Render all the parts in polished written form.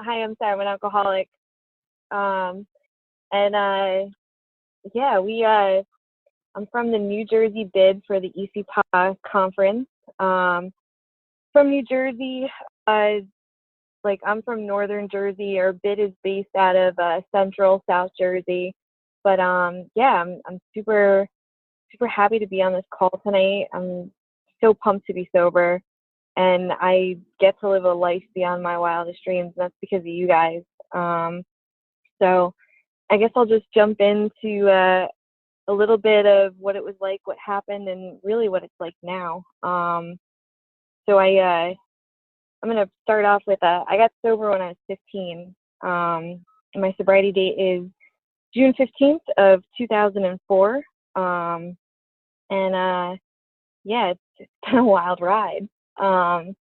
Hi, I'm Sarah. I'm an alcoholic. Um, and yeah, I'm from the New Jersey bid for the EACYPAA conference. Um, from New Jersey, uh, I'm from Northern Jersey. Our bid is based out of Central South Jersey. But yeah, I'm super happy to be on this call tonight. I'm so pumped to be sober, and I get to live a life beyond my wildest dreams. And that's because of you guys. Um, so I guess I'll just jump into a little bit of what it was like, what happened, and really what it's like now. So I'm gonna start off with I got sober when I was 15. And my sobriety date is June 15th of 2004. And yeah, it's been a wild ride. So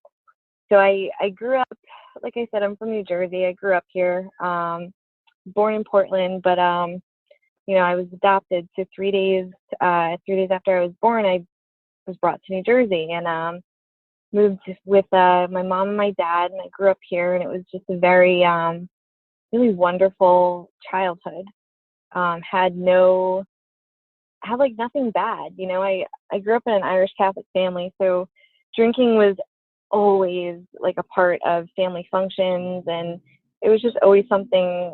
I grew up, like I said, I'm from New Jersey. I grew up here, born in Portland, but I was adopted. So 3 days after I was born, I was brought to New Jersey and moved with my mom and my dad, and I grew up here, and it was just a very really wonderful childhood. Had like nothing bad. I grew up in an Irish Catholic family, so drinking was always like a part of family functions, and it was just always something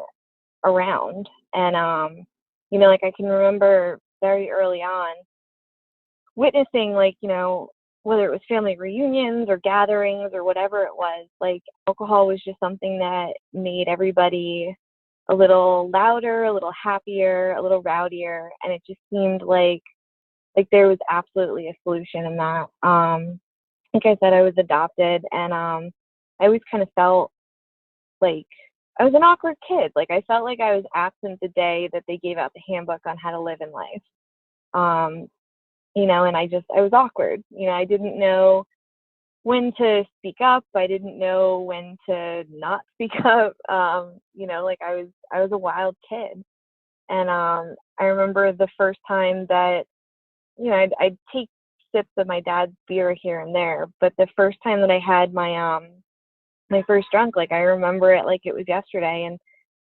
around. And like I can remember very early on witnessing, like, whether it was family reunions or gatherings or whatever it was, like alcohol was just something that made everybody a little louder, a little happier, a little rowdier, and it just seemed like there was absolutely a solution in that. Like I said, I was adopted, and I always kind of felt like I was an awkward kid. Like I felt like I was absent the day that they gave out the handbook on how to live in life. Um, and I was awkward. I didn't know when to speak up. I didn't know when to not speak up. Like I was a wild kid. And I remember the first time that, I'd take sips of my dad's beer here and there, but the first time that I had my first drunk, like I remember it like it was yesterday. And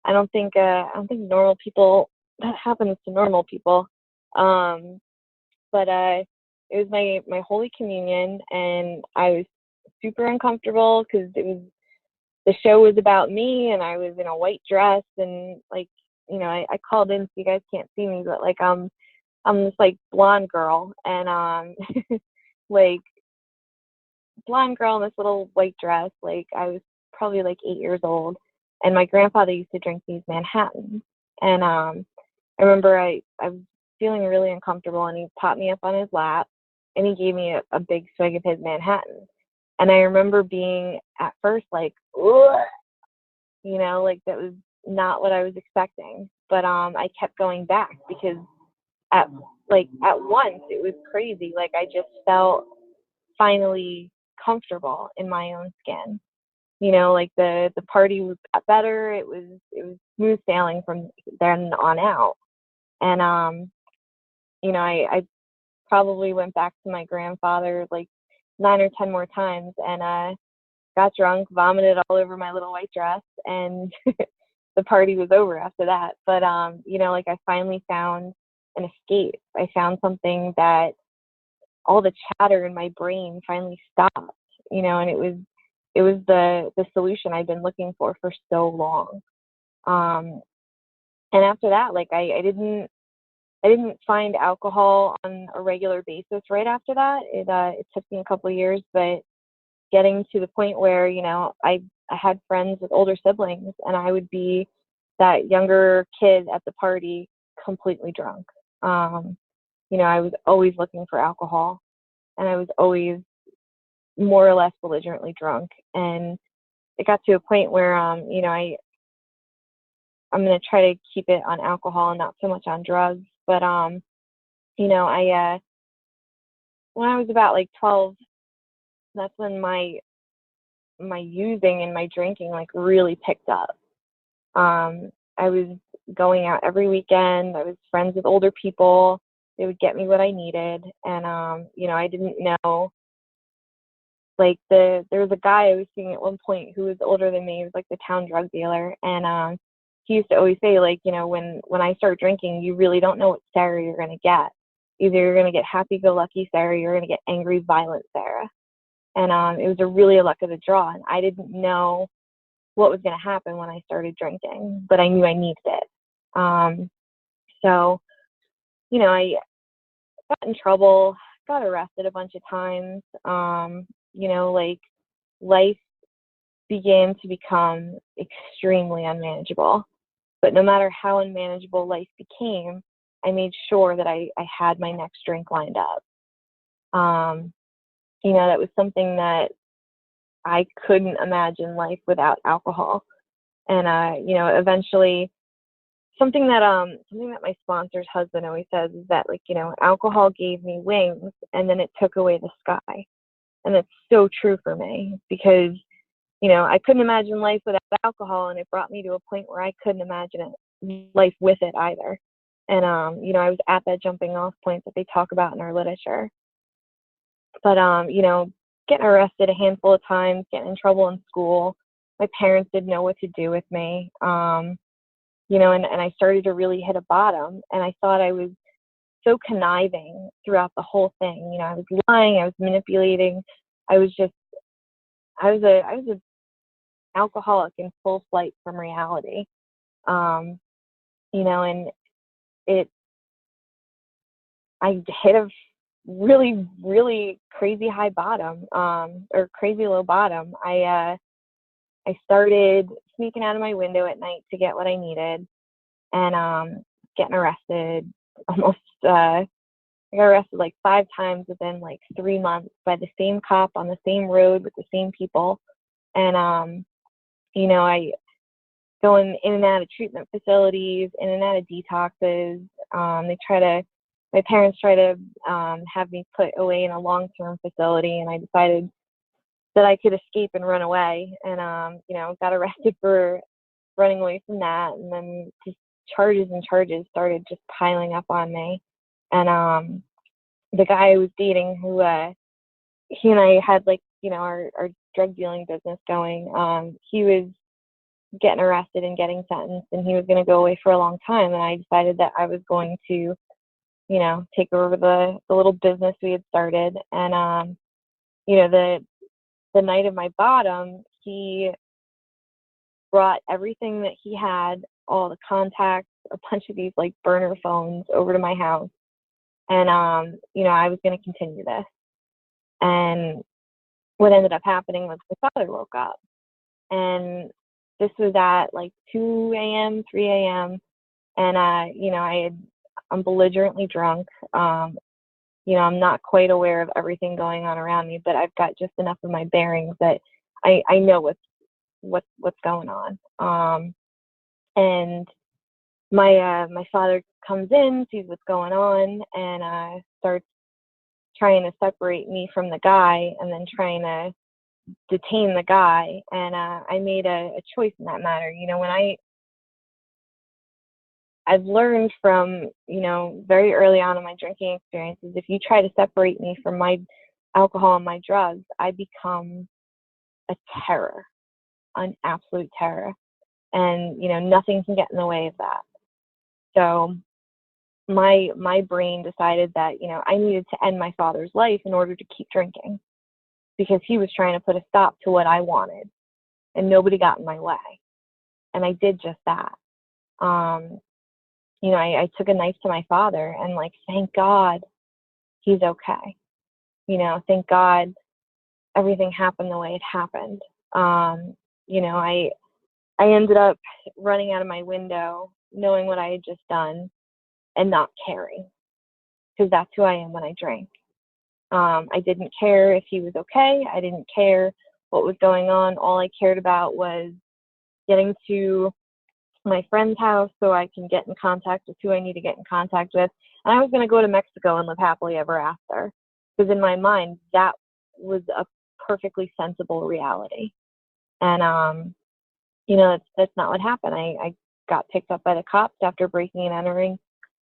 I don't think normal people, that happens to normal people. But it was my Holy Communion, and I was super uncomfortable because the show was about me, and I was in a white dress, and like, I called in so you guys can't see me, but like I'm this like blonde girl, and like blonde girl in this little white dress. Like I was probably like 8 years old, and my grandfather used to drink these Manhattans, and I remember I was feeling really uncomfortable, and he popped me up on his lap, and he gave me a big swig of his Manhattan, and I remember being at first like, ugh, like that was not what I was expecting, but I kept going back because at at once it was crazy. Like I just felt finally comfortable in my own skin. Like the party got better. It was smooth sailing from then on out. And I probably went back to my grandfather like 9 or 10 more times, and got drunk, vomited all over my little white dress, and the party was over after that. But like I finally found an escape. I found something that all the chatter in my brain finally stopped, and it was the solution I've been looking for so long. Um, and after that, like I didn't find alcohol on a regular basis right after that. It took me a couple of years, but getting to the point where, I had friends with older siblings, and I would be that younger kid at the party completely drunk. I was always looking for alcohol, and I was always more or less belligerently drunk. And it got to a point where, I'm going to try to keep it on alcohol and not so much on drugs. But, when I was about like 12, that's when my using and my drinking like really picked up. I was going out every weekend. I was friends with older people. They would get me what I needed. And, I didn't know like there was a guy I was seeing at one point who was older than me. He was like the town drug dealer, and he used to always say, like, you know, when I start drinking, you really don't know what Sarah you're gonna get. Either you're gonna get happy-go-lucky Sarah, or you're gonna get angry, violent Sarah. And it was a really a luck of the draw, and I didn't know what was gonna happen when I started drinking, but I knew I needed it. So, you know, I got in trouble, got arrested a bunch of times. You know, like, life began to become extremely unmanageable. But no matter how unmanageable life became, I made sure that I had my next drink lined up. You know, that was something that I couldn't imagine life without alcohol. And you know, eventually, something that my sponsor's husband always says is that, like, you know, alcohol gave me wings and then it took away the sky. And it's so true for me, because, you know, I couldn't imagine life without alcohol, and it brought me to a point where I couldn't imagine life with it either. And you know, I was at that jumping off point that they talk about in our literature. But you know, getting arrested a handful of times, getting in trouble in school, my parents didn't know what to do with me. You know, and I started to really hit a bottom, and I thought I was so conniving throughout the whole thing. You know, I was lying, I was manipulating, I was just, I was a alcoholic in full flight from reality. Um, you know, and it, I hit a really, really crazy high bottom, or crazy low bottom. I started sneaking out of my window at night to get what I needed, and getting arrested almost, I got arrested like 5 times within like 3 months by the same cop on the same road with the same people. And you know, I going in and out of treatment facilities, in and out of detoxes. My parents try to have me put away in a long-term facility, and I decided that I could escape and run away. And you know, got arrested for running away from that, and then just charges and charges started just piling up on me. And the guy I was dating, who he and I had, like, you know, our drug dealing business going, he was getting arrested and getting sentenced, and he was going to go away for a long time. And I decided that I was going to, you know, take over the little business we had started. And you know, the night of my bottom, he brought everything that he had, all the contacts, a bunch of these like burner phones over to my house. And you know, I was going to continue this. And what ended up happening was my father woke up, and this was at like 2 a.m., 3 a.m. And you know, I'm belligerently drunk. You know, I'm not quite aware of everything going on around me, but I've got just enough of my bearings that I know what's going on. And my father comes in, sees what's going on, and starts trying to separate me from the guy, and then trying to detain the guy. And I made a choice in that matter. You know, when I've learned from, you know, very early on in my drinking experiences, if you try to separate me from my alcohol and my drugs, I become a terror, an absolute terror. And, you know, nothing can get in the way of that. So my brain decided that, you know, I needed to end my father's life in order to keep drinking, because he was trying to put a stop to what I wanted, and nobody got in my way. And I did just that. You know, I took a knife to my father, and, like, thank God he's okay. You know, thank God everything happened the way it happened. You know, I ended up running out of my window, knowing what I had just done, and not caring, because that's who I am when I drink. I didn't care if he was okay. I didn't care what was going on. All I cared about was getting to my friend's house so I can get in contact with who I need to get in contact with. And I was going to go to Mexico and live happily ever after, because in my mind, that was a perfectly sensible reality. And you know, that's not what happened. I got picked up by the cops after breaking and entering.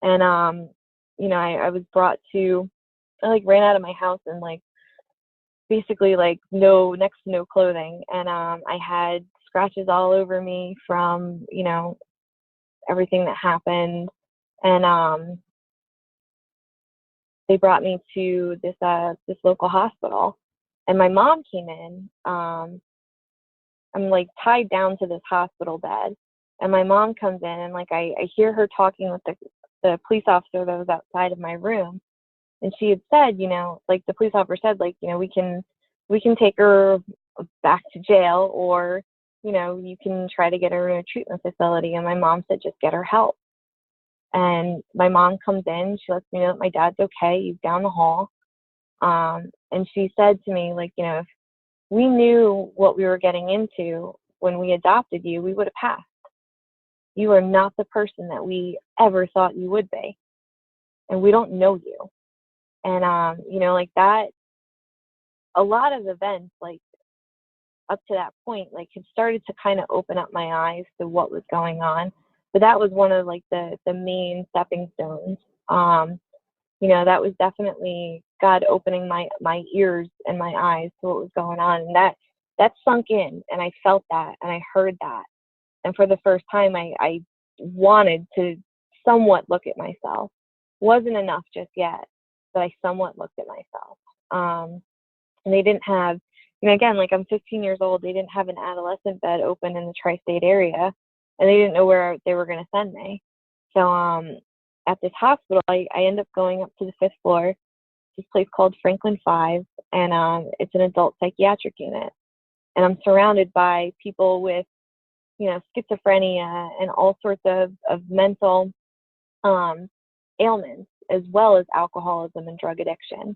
And you know, I was brought to, I like ran out of my house and like basically like no, next to no clothing. And I had scratches all over me from, you know, everything that happened. And they brought me to this local hospital, and my mom came in. I'm like tied down to this hospital bed, and my mom comes in, and like I hear her talking with the police officer that was outside of my room, and she had said, you know, like the police officer said, like, you know, we can take her back to jail, or, you know, you can try to get her in a treatment facility. And my mom said, just get her help. And my mom comes in, she lets me know that my dad's okay, he's down the hall. And she said to me, like, you know, if we knew what we were getting into when we adopted you, we would have passed. You are not the person that we ever thought you would be. And we don't know you. And, you know, like that, a lot of events, like up to that point, like had started to kind of open up my eyes to what was going on. But that was one of like the main stepping stones. You know, that was definitely God opening my ears and my eyes to what was going on. And that sunk in, and I felt that, and I heard that. And for the first time, I wanted to somewhat look at myself. Wasn't enough just yet, but I somewhat looked at myself. And they didn't have, you know, again, like I'm 15 years old, they didn't have an adolescent bed open in the tri-state area, and they didn't know where they were going to send me. So at this hospital, I ended up going up to the 5th floor, this place called Franklin 5, and it's an adult psychiatric unit. And I'm surrounded by people with, you know, schizophrenia and all sorts of mental ailments, as well as alcoholism and drug addiction.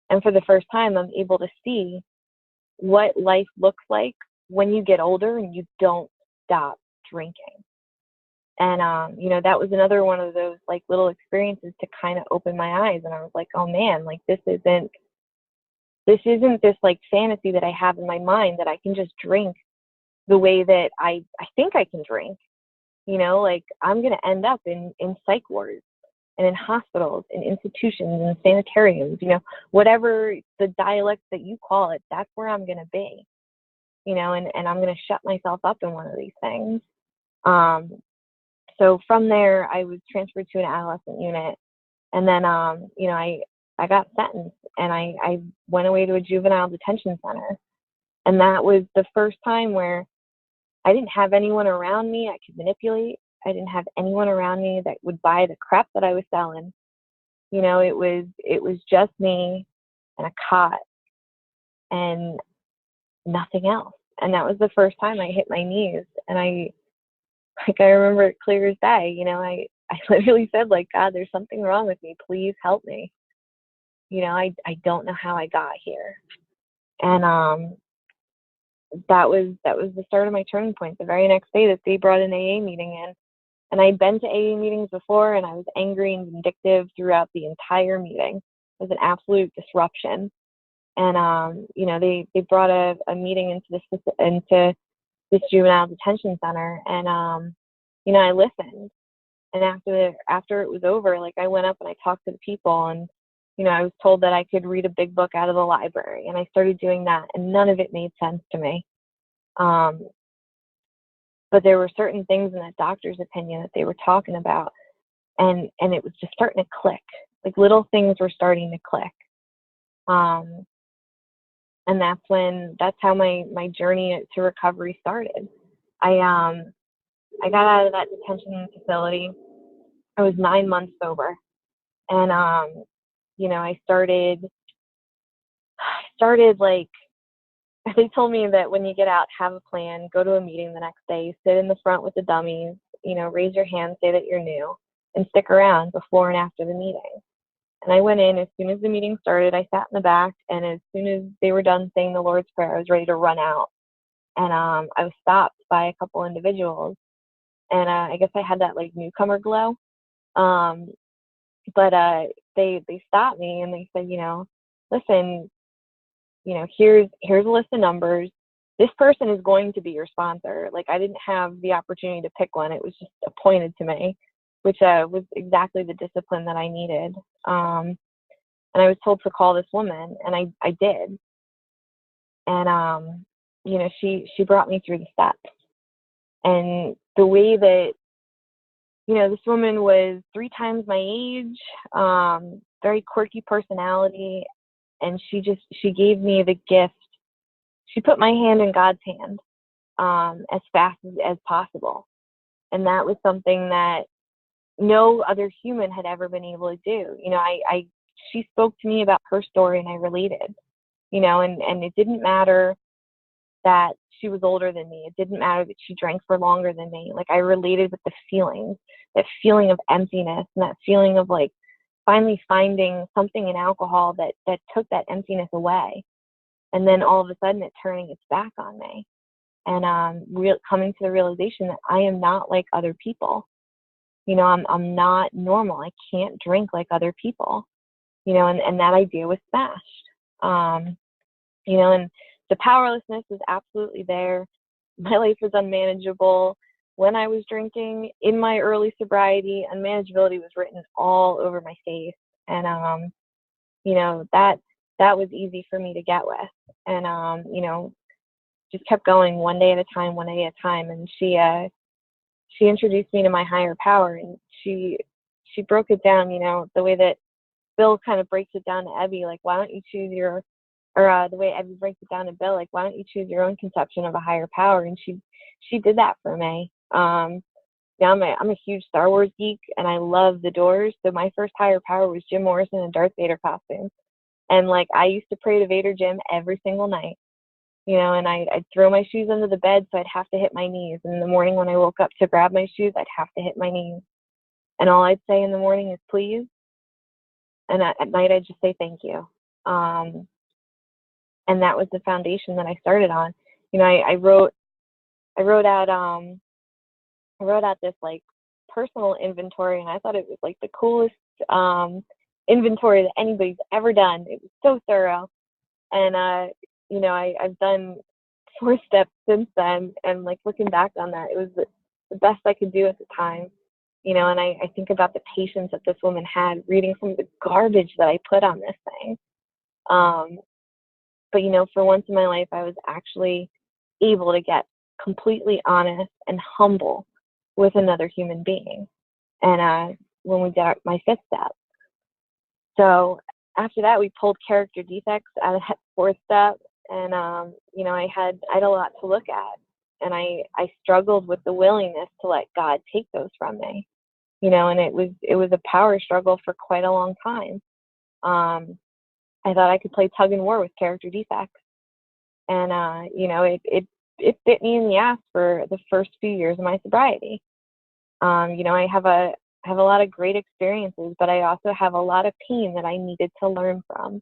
And for the first time, I'm able to see what life looks like when you get older and you don't stop drinking. And, you know, that was another one of those like little experiences to kind of open my eyes. And I was like, oh man, like this isn't this like fantasy that I have in my mind that I can just drink the way that I think I can drink. You know, like I'm going to end up in psych wards and in hospitals, in institutions, and sanitariums, you know, whatever the dialect that you call it, that's where I'm going to be, you know, and I'm going to shut myself up in one of these things. So from there, I was transferred to an adolescent unit, and then, you know, I got sentenced, and I went away to a juvenile detention center. And that was the first time where I didn't have anyone around me I could manipulate. I didn't have anyone around me that would buy the crap that I was selling. You know, it was just me and a cot and nothing else. And that was the first time I hit my knees. And I remember it clear as day. You know, I literally said, like, God, there's something wrong with me. Please help me. You know, I don't know how I got here. And that was the start of my turning point. The very next day that they brought an AA meeting in. And I'd been to AA meetings before, and I was angry and vindictive throughout the entire meeting. It was an absolute disruption. And, you know, they brought a meeting into this juvenile detention center. And, you know, I listened. And after it was over, like I went up and I talked to the people, and, you know, I was told that I could read a big book out of the library. And I started doing that, and none of it made sense to me. But there were certain things in that doctor's opinion that they were talking about, and it was just starting to click. Like little things were starting to click. And that's how my journey to recovery started. I got out of that detention facility. I was 9 months sober, and you know, I started like, they told me that when you get out, have a plan, go to a meeting the next day, sit in the front with the dummies, you know, raise your hand, say that you're new, and stick around before and after the meeting. And I went in as soon as the meeting started. I sat in the back, and as soon as they were done saying the Lord's Prayer, I was ready to run out. And I was stopped by a couple individuals, and I guess I had that like newcomer glow. But they stopped me, and they said, you know, listen, you know, here's a list of numbers. This person is going to be your sponsor. Like, I didn't have the opportunity to pick one. It was just appointed to me, which was exactly the discipline that I needed. And I was told to call this woman, and I did. And, she brought me through the steps. And the way that, this woman was 3 times my age, very quirky personality. And she gave me the gift. She put my hand in God's hand, as fast as possible. And that was something that no other human had ever been able to do. She spoke to me about her story and I related, and it didn't matter that she was older than me. It didn't matter that she drank for longer than me. Like, I related with the feelings, that feeling of emptiness and that feeling of like finally finding something in alcohol that took that emptiness away. And then all of a sudden it turning its back on me. And coming to the realization that I am not like other people. I'm not normal. I can't drink like other people. And that idea was smashed. And the powerlessness is absolutely there. My life was unmanageable when I was drinking. In my early sobriety, unmanageability was written all over my face. And, that was easy for me to get with. And, just kept going one day at a time, one day at a time. And she introduced me to my higher power, and she broke it down, the way that Bill kind of breaks it down to Ebby, like, why don't you choose the way Ebby breaks it down to Bill, like, why don't you choose your own conception of a higher power? And she did that for me. Yeah, I'm a huge Star Wars geek, and I love the Doors. So my first higher power was Jim Morrison in Darth Vader costume. And like, I used to pray to Vader Jim every single night. And I'd throw my shoes under the bed so I'd have to hit my knees. And in the morning when I woke up to grab my shoes, I'd have to hit my knees. And all I'd say in the morning is please. And at night I'd just say thank you. And that was the foundation that I started on. I wrote out this like personal inventory, and I thought it was like the coolest inventory that anybody's ever done. It was so thorough. And I've done 4 steps since then, and like, looking back on that, it was the best I could do at the time. And I think about the patience that this woman had reading some of the garbage that I put on this thing. But for once in my life, I was actually able to get completely honest and humble with another human being. And when we did my 5th step. So after that, we pulled character defects out of that 4th step. And, I had a lot to look at, and I struggled with the willingness to let God take those from me, and it was a power struggle for quite a long time. I thought I could play tug and war with character defects. And, it bit me in the ass for the first few years of my sobriety. I have a lot of great experiences, but I also have a lot of pain that I needed to learn from.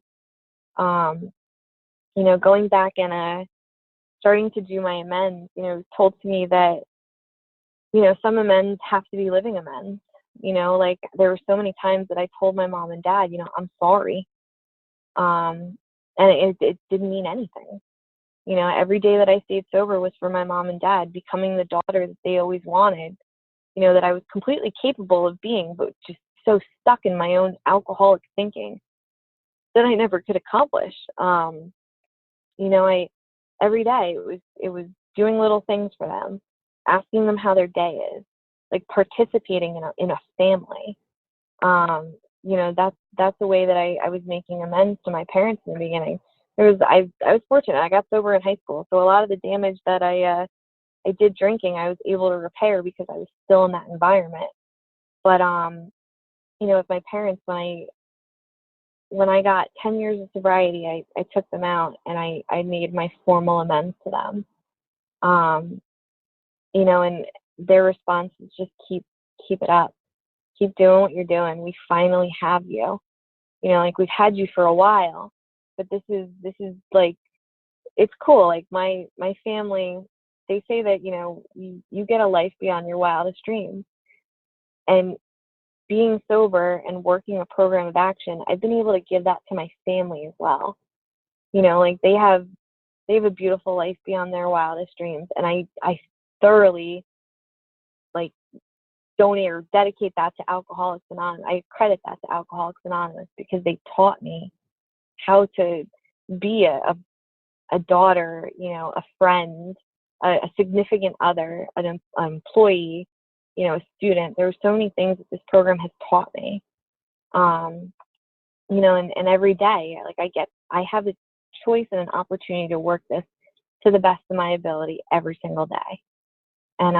Going back and starting to do my amends, it was told to me that, some amends have to be living amends. Like, there were so many times that I told my mom and dad, I'm sorry. And it didn't mean anything. Every day that I stayed sober was for my mom and dad, becoming the daughter that they always wanted, that I was completely capable of being, but just so stuck in my own alcoholic thinking that I never could accomplish. Every day it was doing little things for them, asking them how their day is, like participating in a family. That's the way that I was making amends to my parents in the beginning. I was fortunate. I got sober in high school, so a lot of the damage that I did drinking, I was able to repair because I was still in that environment. But with my parents, when I got 10 years of sobriety, I took them out and I made my formal amends to them. And their response is just keep it up. Keep doing what you're doing. We finally have you. Like, we've had you for a while, but this is like, it's cool. Like, my family, they say that, you get a life beyond your wildest dreams. And being sober and working a program of action, I've been able to give that to my family as well. Like, they have a beautiful life beyond their wildest dreams. And I thoroughly like donate or dedicate that to Alcoholics Anonymous. I credit that to Alcoholics Anonymous because they taught me how to be a a daughter, a friend, a significant other, an employee, a student. There are so many things that this program has taught me. And every day, like I have a choice and an opportunity to work this to the best of my ability every single day. And,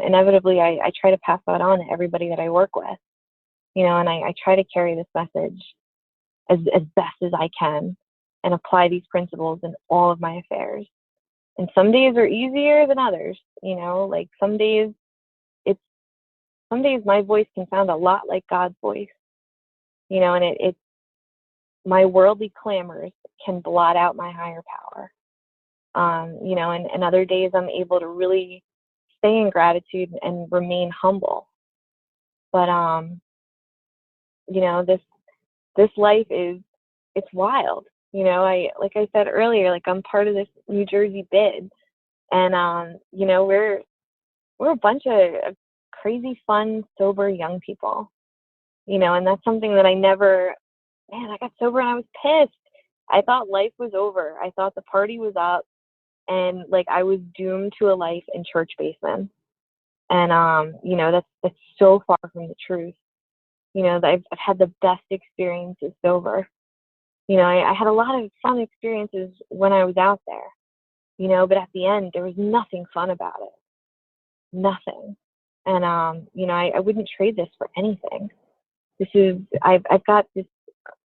inevitably I try to pass that on to everybody that I work with, and I try to carry this message as best as I can and apply these principles in all of my affairs. And some days are easier than others, like some days my voice can sound a lot like God's voice, and it's my worldly clamors can blot out my higher power. And other days I'm able to really stay in gratitude and remain humble. But, this life it's wild. Like I said earlier, like I'm part of this New Jersey bid, and, we're a bunch of crazy, fun, sober young people, and that's something that I got sober and I was pissed. I thought life was over. I thought the party was up and like I was doomed to a life in church basements. And, that's so far from the truth. I've had the best experiences sober. I had a lot of fun experiences when I was out there, but at the end, there was nothing fun about it. Nothing. And, I wouldn't trade this for anything. I've got this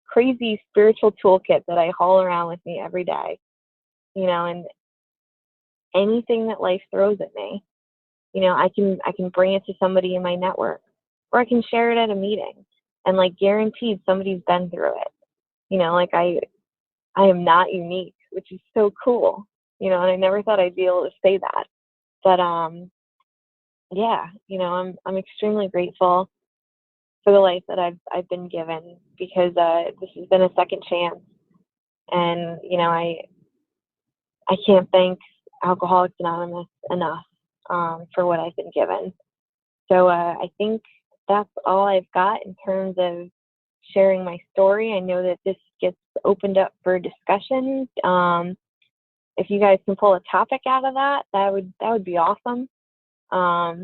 crazy spiritual toolkit that I haul around with me every day, and anything that life throws at me, I can bring it to somebody in my network, or I can share it at a meeting, and like guaranteed somebody's been through it. Like I am not unique, which is so cool. And I never thought I'd be able to say that. But yeah, I'm extremely grateful for the life that I've been given, because this has been a second chance, and I can't thank Alcoholics Anonymous enough for what I've been given. So I think that's all I've got in terms of sharing my story. I know that this gets opened up for discussion. If you guys can pull a topic out of that would be awesome. But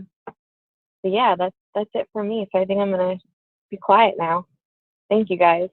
yeah, that's it for me. So I think I'm gonna be quiet now. Thank you guys.